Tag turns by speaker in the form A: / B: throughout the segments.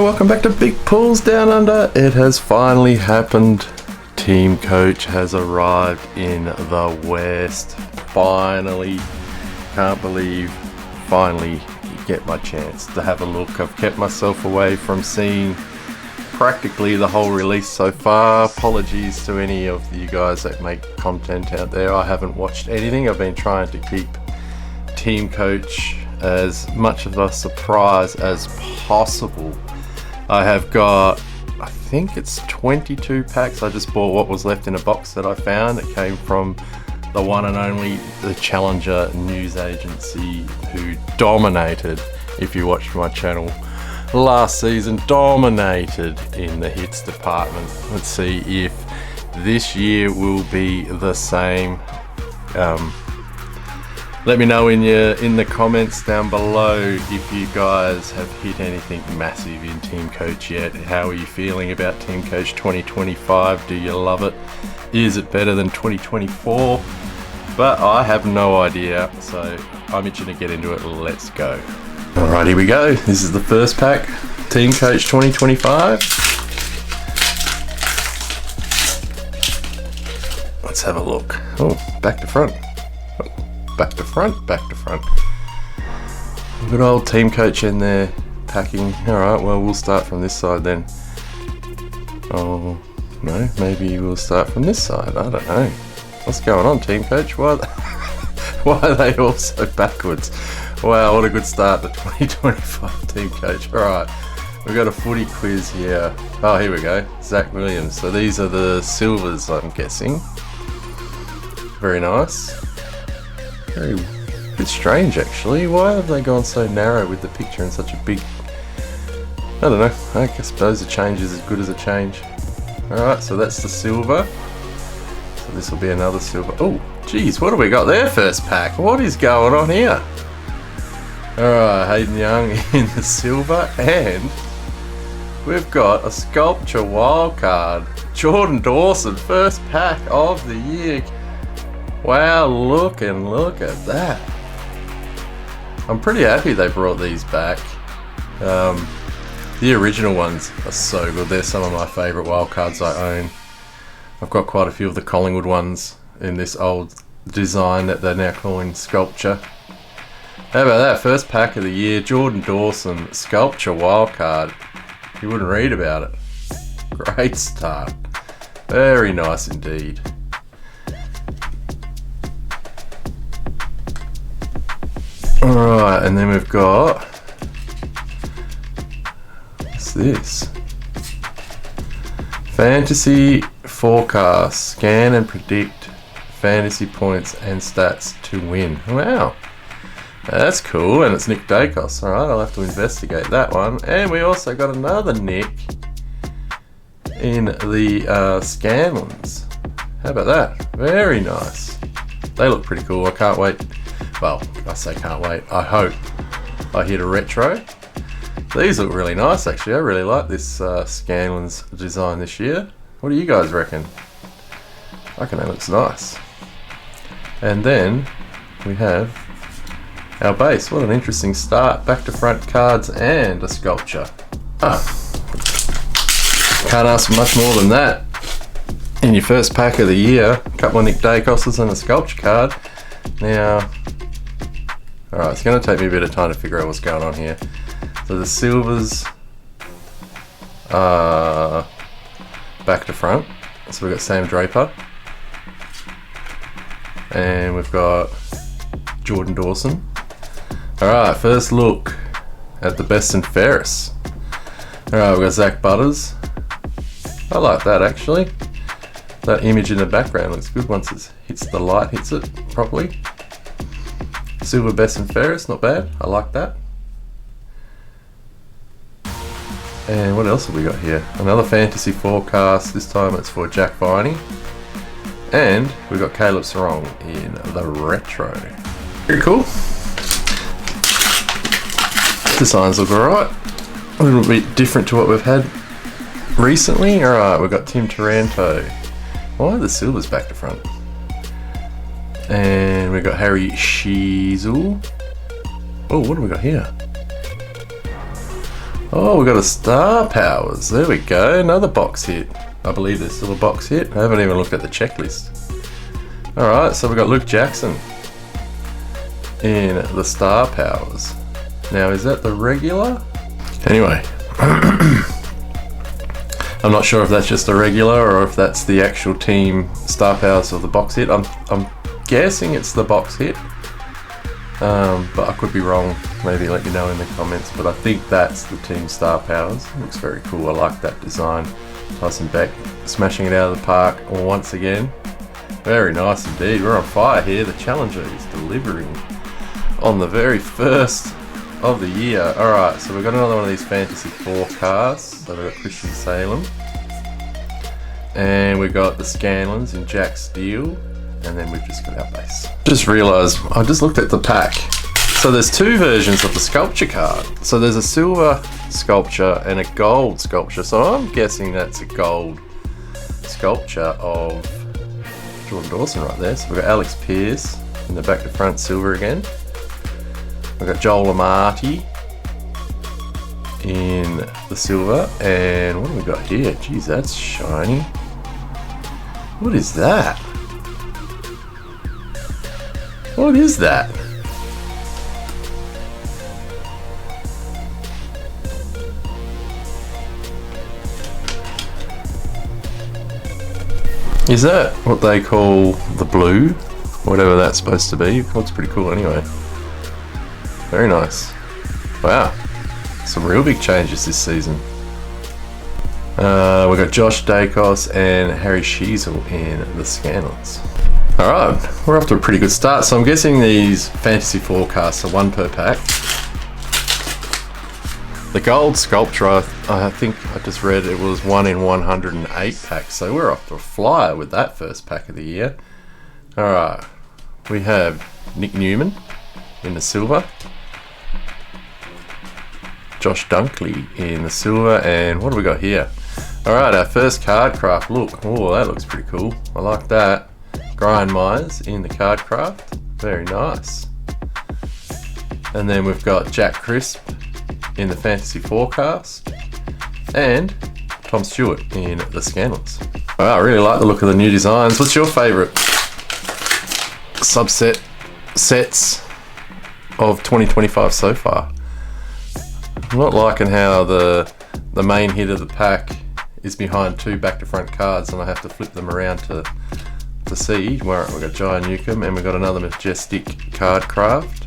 A: welcome back to Big Pulls Down Under. It has finally happened. TeamCoach has arrived in the West. Finally. Can't believe finally get my chance to have a look. I've kept myself away from seeing practically the whole release so far. Apologies to any of you guys that make content out there. I haven't watched anything. I've been trying to keep TeamCoach as much of a surprise as possible. I have got, I think it's 22 packs. I just bought what was left in a box that I found. It came from the one and only the Challenger news agency, who dominated, if you watched my channel last season, dominated in the hits department. Let's see if this year will be the same. Let me know in the comments down below if you guys have hit anything massive in TeamCoach yet. How are you feeling about TeamCoach 2025? Do you love it? Is it better than 2024? But I have no idea, so I'm itching to get into it. Let's go. Alright, here we go. This is the first pack, TeamCoach 2025. Let's have a look. Oh, back to front. Back to front, back to front. Good old TeamCoach in there packing. Alright, well, we'll start from this side then. Oh, no, maybe we'll start from this side. I don't know. What's going on, TeamCoach? Why are they all so backwards? Wow, what a good start to 2025 TeamCoach. Alright, we've got a footy quiz here. Oh, here we go. Zach Williams. So these are the silvers, I'm guessing. Very nice. Very bit strange, actually. Why have they gone so narrow with the picture and such a big... I don't know. I suppose a change is as good as a change. Alright, so that's the silver. So this will be another silver. Oh, geez, what have we got there, first pack? What is going on here? Alright, Hayden Young in the silver, and we've got a sculpture wildcard. Jordan Dawson, first pack of the year. Wow, look at that. I'm pretty happy they brought these back. The original ones are so good. They're some of my favourite wildcards I own. I've got quite a few of the Collingwood ones in this old design that they're now calling sculpture. How about that? First pack of the year, Jordan Dawson, sculpture wildcard. You wouldn't read about it. Great start. Very nice indeed. Alright, and then we've got... what's this? Fantasy forecast. Scan and predict fantasy points and stats to win. Wow. That's cool, and it's Nick Dacos. Alright, I'll have to investigate that one. And we also got another Nick in the scan ones. How about that? Very nice. They look pretty cool. I can't wait. Well, I say can't wait. I hope I hit a retro. These look really nice, actually. I really like this Scanlan's design this year. What do you guys reckon? I reckon that looks nice. And then we have our base. What an interesting start. Back to front cards and a sculpture. Can't ask for much more than that. In your first pack of the year, a couple of Nick Dacoses and a sculpture card. Now, alright, it's going to take me a bit of time to figure out what's going on here. So the silvers are back to front. So we've got Sam Draper. And we've got Jordan Dawson. Alright, first look at the best and fairest. Alright, we've got Zach Butters. I like that, actually. That image in the background looks good once it hits the light, hits it properly. Silver best and fairest, not bad. I like that. And what else have we got here? Another fantasy forecast. This time it's for Jack Viney. And we've got Caleb Sarong in the retro. Very cool. Designs look alright. A little bit different to what we've had recently. Alright, we've got Tim Taranto. Why are the silvers back to front? And we've got Harry Sheezel. Oh, what do we got here? Oh, we got a Star Powers. There we go. Another box hit. I believe there's still a box hit. I haven't even looked at the checklist. Alright, so we got Luke Jackson in the Star Powers. Now, is that the regular? Anyway, I'm not sure if that's just a regular or if that's the actual team Star Powers of the box hit. I'm guessing it's the box hit, but I could be wrong. Maybe let me know in the comments, but I think that's the team Star Powers. It looks very cool. I like that design. Tyson Beck smashing it out of the park once again. Very nice indeed. We're on fire here. The Challenger is delivering on the very first of the year. Alright, so we've got another one of these Fantasy forecasts. So we've got Christian Salem. And we've got the Scanlons in Jack Steele. And then we've just got our base. Just realised, I just looked at the pack. So there's two versions of the sculpture card. So there's a silver sculpture and a gold sculpture. So I'm guessing that's a gold sculpture of Jordan Dawson right there. So we've got Alex Pearce in the back to front silver again. We've got Joel Amati in the silver. And what do we got here? Geez, that's shiny. What is that? What is that? Is that what they call the blue? Whatever that's supposed to be. It looks pretty cool anyway. Very nice. Wow. Some real big changes this season. We've got Josh Dacos and Harry Sheasel in the Scanlons. Alright, we're off to a pretty good start. So I'm guessing these fantasy forecasts are one per pack. The gold sculpture, I think I just read it was 1 in 108 packs, so we're off to a flyer with that first pack of the year. Alright, we have Nick Newman in the silver, Josh Dunkley in the silver, and what do we got here? Alright, our first card craft look. Oh, that looks pretty cool. I like that. Brian Myers in the card craft. Very nice. And then we've got Jack Crisp in the Fantasy Forecast, and Tom Stewart in the Scandals. Wow, I really like the look of the new designs. What's your favourite subset sets of 2025 so far? I'm not liking how the main hit of the pack is behind two back to front cards and I have to flip them around to see. Where we've got Jai Newcomb and we've got another Majestic card craft.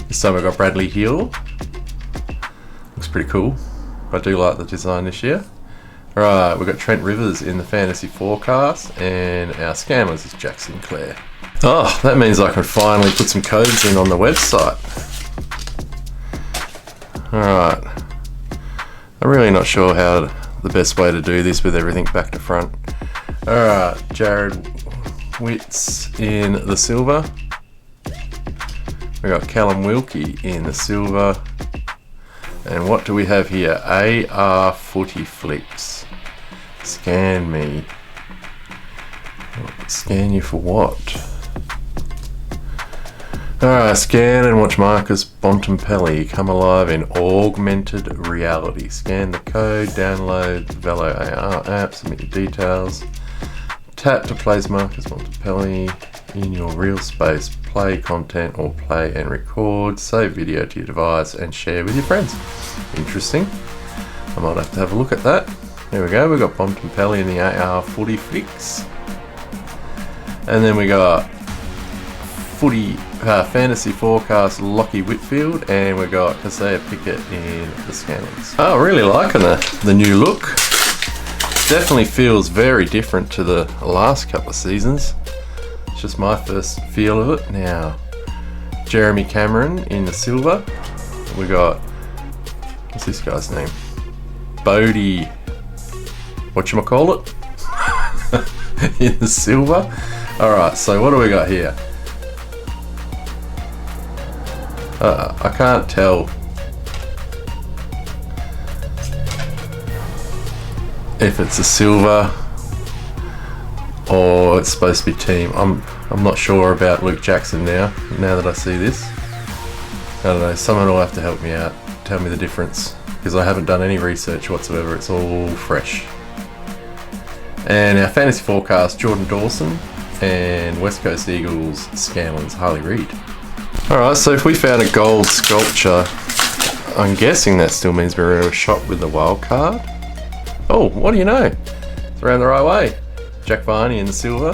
A: This time we've got Bradley Hill. Looks pretty cool. I do like the design this year. Right, we've got Trent Rivers in the Fantasy Forecast, and our Scammers is Jack Sinclair. Oh, that means I can finally put some codes in on the website. Alright. I'm really not sure how the best way to do this with everything back to front. Alright, Jared Witts in the silver. We got Callum Wilkie in the silver. And what do we have here? AR Footy Flicks. Scan me. Scan you for what? Alright, scan and watch Marcus Bontempelli come alive in augmented reality. Scan the code, download the Velo AR app, submit your details. Tap to place Marcus Bontempelli in your real space. Play content or play and record. Save video to your device and share with your friends. Interesting. I might have to have a look at that. There we go. We've got Bontempelli in the AR Footy Flicks. And then we got Fantasy Forecast Lockie Whitfield, and we got Hosea Pickett in the Scandals. Oh, really liking the new look. Definitely feels very different to the last couple of seasons. It's just my first feel of it. Now, Jeremy Cameron in the silver. We got, what's this guy's name? Bodie, whatchamacallit? in the silver. Alright, so what do we got here? I can't tell if it's a silver or it's supposed to be team. I'm not sure about Luke Jackson now that I see this. I don't know, someone will have to help me out. tell me the difference, because I haven't done any research whatsoever. It's all fresh. And our fantasy forecast, Jordan Dawson, and West Coast Eagles Scanlon's Harley Reid. Alright, so if we found a gold sculpture, I'm guessing that still means we're a shot with the wild card. Oh, what do you know? It's around the right way. Jack Viney in the silver.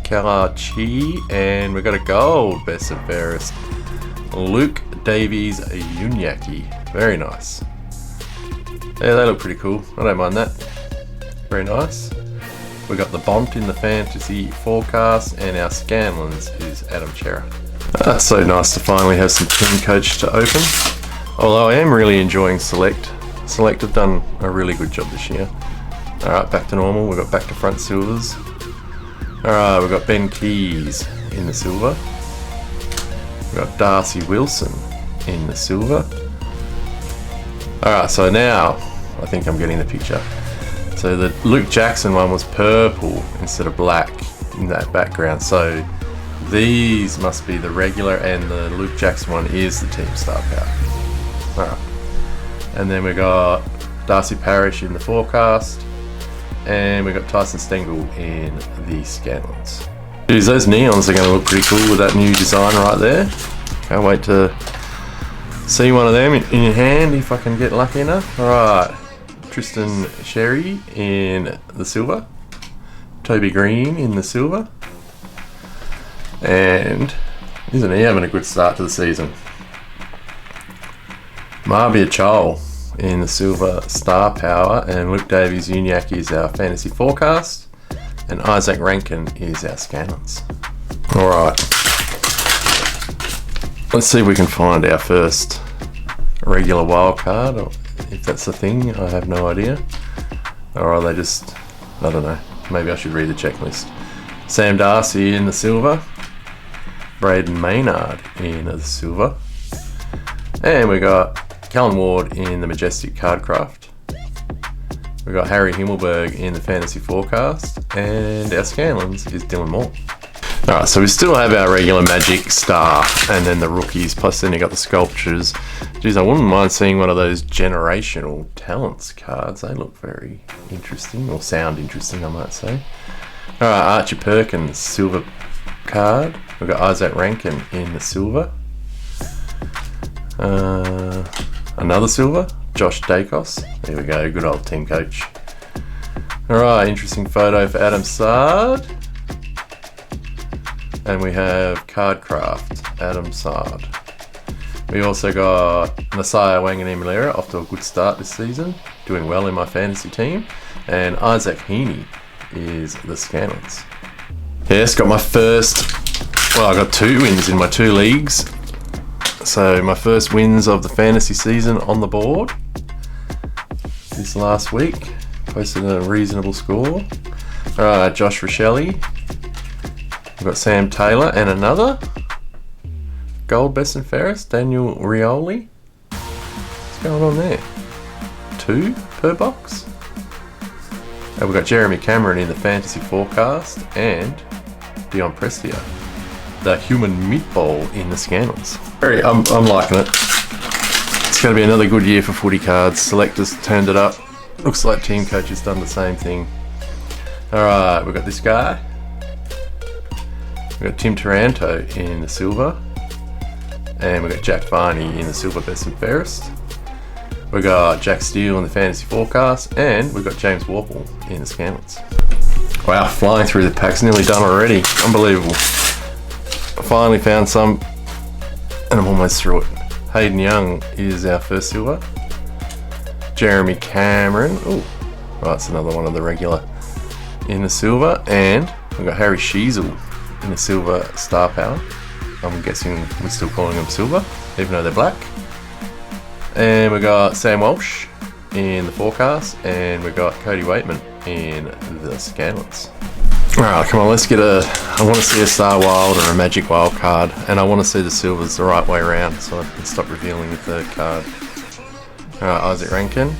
A: Kalachi, and we've got a gold best and fairest. Luke Davies Unyaki. Very nice. Yeah, they look pretty cool. I don't mind that. Very nice. We got the Bont in the fantasy forecast, and our Scanlons is Adam Chera. That's so nice to finally have some TeamCoach to open. Although I am really enjoying Select. Select have done a really good job this year. Alright, back to normal. We've got back to front silvers. Alright, we've got Ben Keys in the silver. We've got Darcy Wilson in the silver. Alright, so now I think I'm getting the picture. So the Luke Jackson one was purple instead of black in that background. So these must be the regular, and the Luke Jackson one is the Team Star Power. Alright. And then we got Darcy Parish in the forecast. And we got Tyson Stengel in the Scanlons. Geez, those neons are going to look pretty cool with that new design right there. Can't wait to see one of them in your hand if I can get lucky enough. Alright, Tristan Sherry in the silver. Toby Green in the silver. And isn't he having a good start to the season? Marbia Chol in the silver Star Power, and Luke Davies Unyaki is our fantasy forecast, and Isaac Rankin is our Scanlons. Alright, let's see if we can find our first regular wild card, or if that's a thing. I have no idea. Or are they just, I don't know, maybe I should read the checklist. Sam Darcy in the silver, Braden Maynard in the silver, and we got Callan Ward in the Majestic Cardcraft. We've got Harry Himmelberg in the Fantasy Forecast, and our Scanlons is Dylan Moore. Alright, so we still have our regular Magic Star, and then the rookies, plus then you got the sculptures. Geez, I wouldn't mind seeing one of those generational talents cards. They look very interesting, or sound interesting, I might say. Alright, Archie Perkins, silver card. We've got Isaac Rankin in the silver. Another silver, Josh Dacos. There we go, good old TeamCoach. Alright, interesting photo for Adam Sard. And we have Cardcraft, Adam Sard. We also got Messiah Wanganimulera, off to a good start this season, doing well in my fantasy team. And Isaac Heaney is the Scanlons. Yes, got my first, well, I got 2 wins in my 2 leagues. So my first wins of the fantasy season on the board this last week. Posted a reasonable score. Alright, Josh Rochelle. We've got Sam Taylor and another gold best and fairest, Daniel Rioli. What's going on there? 2 per box. And we've got Jeremy Cameron in the fantasy forecast, and Dion Prestia, the human meatball in the Scanlons. I'm liking it. It's going to be another good year for footy cards. Selectors turned it up. Looks like TeamCoach has done the same thing. Alright, we've got this guy. We've got Tim Taranto in the silver. And we've got Jack Viney in the silver best and fairest. We've got Jack Steele in the fantasy forecast. And we've got James Warple in the Scanlons. Wow, flying through the packs. Nearly done already. Unbelievable. I finally found some, and I'm almost through it. Hayden Young is our first silver. Jeremy Cameron, oh, that's another one of the regular in the silver. And we've got Harry Sheasel in the silver Star Power. I'm guessing we're still calling them silver, even though they're black. And we've got Sam Walsh in the forecast, and we've got Cody Waitman in the Scanlons. Alright, come on, let's get I want to see a Star Wild or a Magic Wild card, and I want to see the silvers the right way around so I can stop revealing the third card. Alright, Isaac Rankin,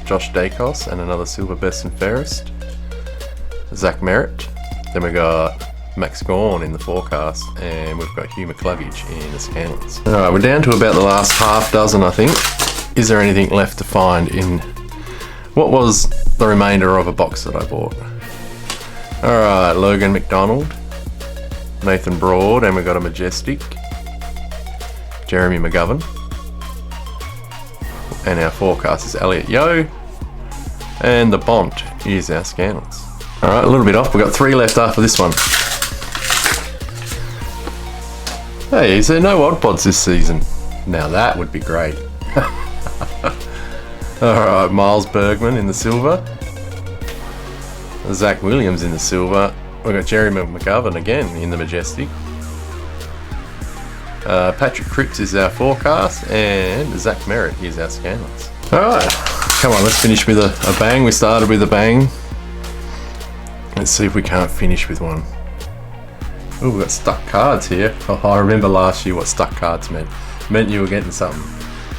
A: Josh Dacos, and another silver best and fairest. Zach Merritt. Then we got Max Gawn in the forecast, and we've got Hugh McCluggage in the Scanlons. Alright, we're down to about the last half dozen, I think. is there anything left to find in what was the remainder of a box that I bought? Alright, Logan McDonald, Nathan Broad, and we got a Majestic, Jeremy McGovern, and our forecast is Elliot Yeo, and the Bont is our Scanlons. Alright, a little bit off, we've got 3 left after this one. Hey, is there no odd pods this season? Now that would be great. Alright, Miles Bergman in the silver. Zach Williams in the silver. We've got Jeremy McGovern again in the Majestic. Patrick Cripps is our forecast, and Zach Merritt is our Scanlons. Alright, come on, let's finish with a bang. We started with a bang. Let's see if we can't finish with one. Oh, we've got stuck cards here. Oh, I remember last year what stuck cards meant. It meant you were getting something.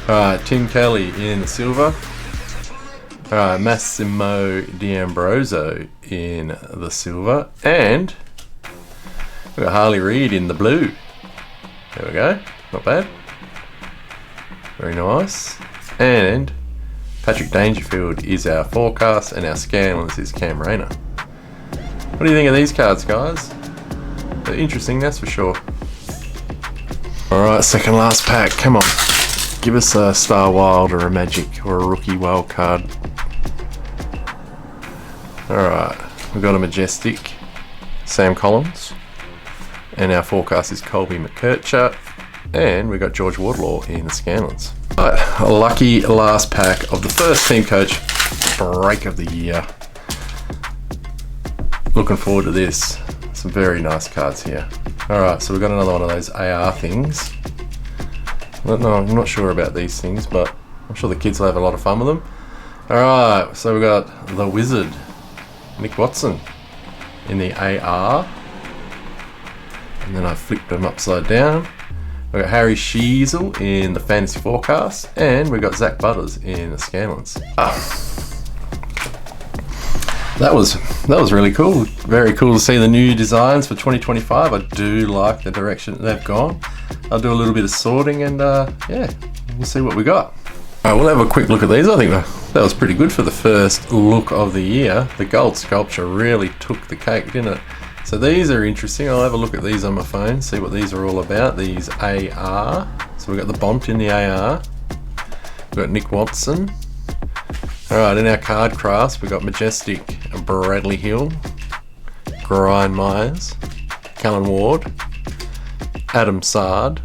A: Alright, Tim Kelly in the silver. Alright, Massimo D'Ambrosio in the silver. And we've got Harley Reid in the blue. There we go. Not bad. Very nice. And Patrick Dangerfield is our forecast, and our Scanlons is Cam Rayner. What do you think of these cards, guys? They're interesting, that's for sure. Alright, second last pack. Come on. Give us a Star Wild or a Magic or a Rookie Wild card. Alright, we've got a Majestic, Sam Collins, and our forecast is Colby McKercher, and we've got George Wardlaw in the Scanlons. Alright, a lucky last pack of the first TeamCoach break of the year. Looking forward to this. Some very nice cards here. Alright, so we've got another one of those AR things. No, I'm not sure about these things, but I'm sure the kids will have a lot of fun with them. Alright, so we've got the Wizard, Nick Watson, in the AR. And then I flipped them upside down. We've got Harry Sheasel in the Fantasy Forecast, and we've got Zach Butters in the Scanlons. That was really cool. Very cool to see the new designs for 2025. I do like the direction that they've gone. I'll do a little bit of sorting, and yeah, we'll see what we got. Alright, we'll have a quick look at these. I think that was pretty good for the first look of the year. The gold sculpture really took the cake, didn't it? So these are interesting. I'll have a look at these on my phone, see what these are all about. These AR. So we've got the Bont in the AR. We've got Nick Watson. Alright, in our card crafts, we've got Majestic, Bradley Hill, Brian Myers, Callan Ward, Adam Sard,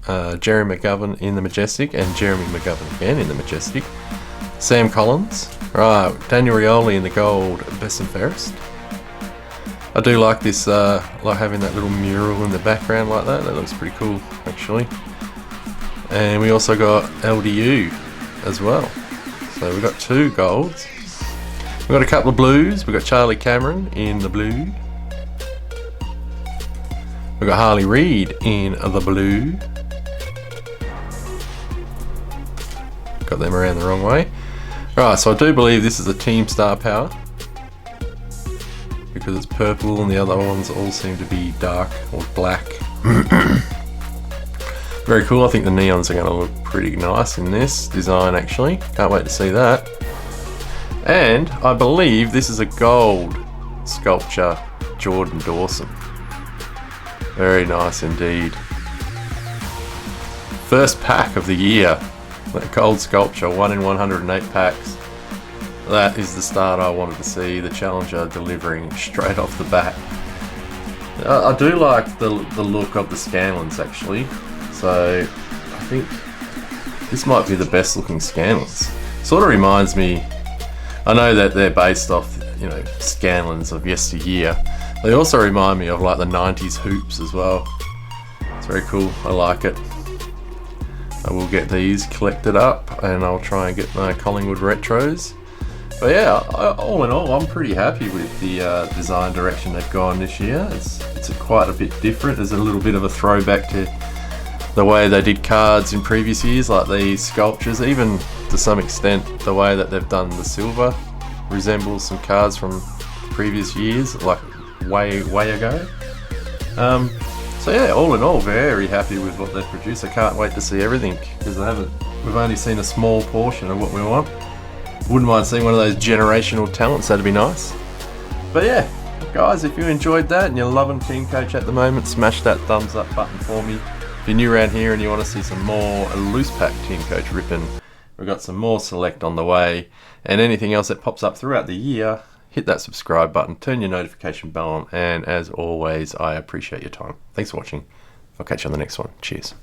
A: Jeremy McGovern in the Majestic, and Jeremy McGovern again in the Majestic. Sam Collins. Right, Daniel Rioli in the gold, Besson Ferris. I do like this, like having that little mural in the background like that. That looks pretty cool, actually. And we also got LDU as well. So we've got 2 golds. We've got a couple of blues. We've got Charlie Cameron in the blue. We've got Harley Reid in the blue. Got them around the wrong way. Right, so I do believe this is a Team Star Power, because it's purple and the other ones all seem to be dark or black. Very cool. I think the neons are going to look pretty nice in this design, actually. Can't wait to see that. And I believe this is a gold sculpture, Jordan Dawson. Very nice indeed. First pack of the year. That gold sculpture, 1 in 108 packs. That is the start I wanted to see. The Challenger delivering straight off the bat. I do like the look of the Scanlons, actually. So I think this might be the best looking Scanlons. Sort of reminds me, I know that they're based off, you know, Scanlons of yesteryear. They also remind me of like the 90s hoops as well. It's very cool. I like it. I will get these collected up, and I'll try and get my Collingwood retros. But yeah, all in all, I'm pretty happy with the design direction they've gone this year. It's quite a bit different. There's a little bit of a throwback to the way they did cards in previous years, like these sculptures. Even to some extent, the way that they've done the silver resembles some cards from previous years, like way ago. So yeah, all in all, very happy with what they've produced. I can't wait to see everything, because I haven't we've only seen a small portion of what we want. Wouldn't mind seeing one of those generational talents, that'd be nice. But yeah, guys, if you enjoyed that and you're loving TeamCoach at the moment, smash that thumbs up button for me. If you're new around here and you want to see some more loose pack TeamCoach ripping, we've got some more select on the way. And anything else that pops up throughout the year, hit that subscribe button, turn your notification bell on, and as always, I appreciate your time. Thanks for watching. I'll catch you on the next one. Cheers.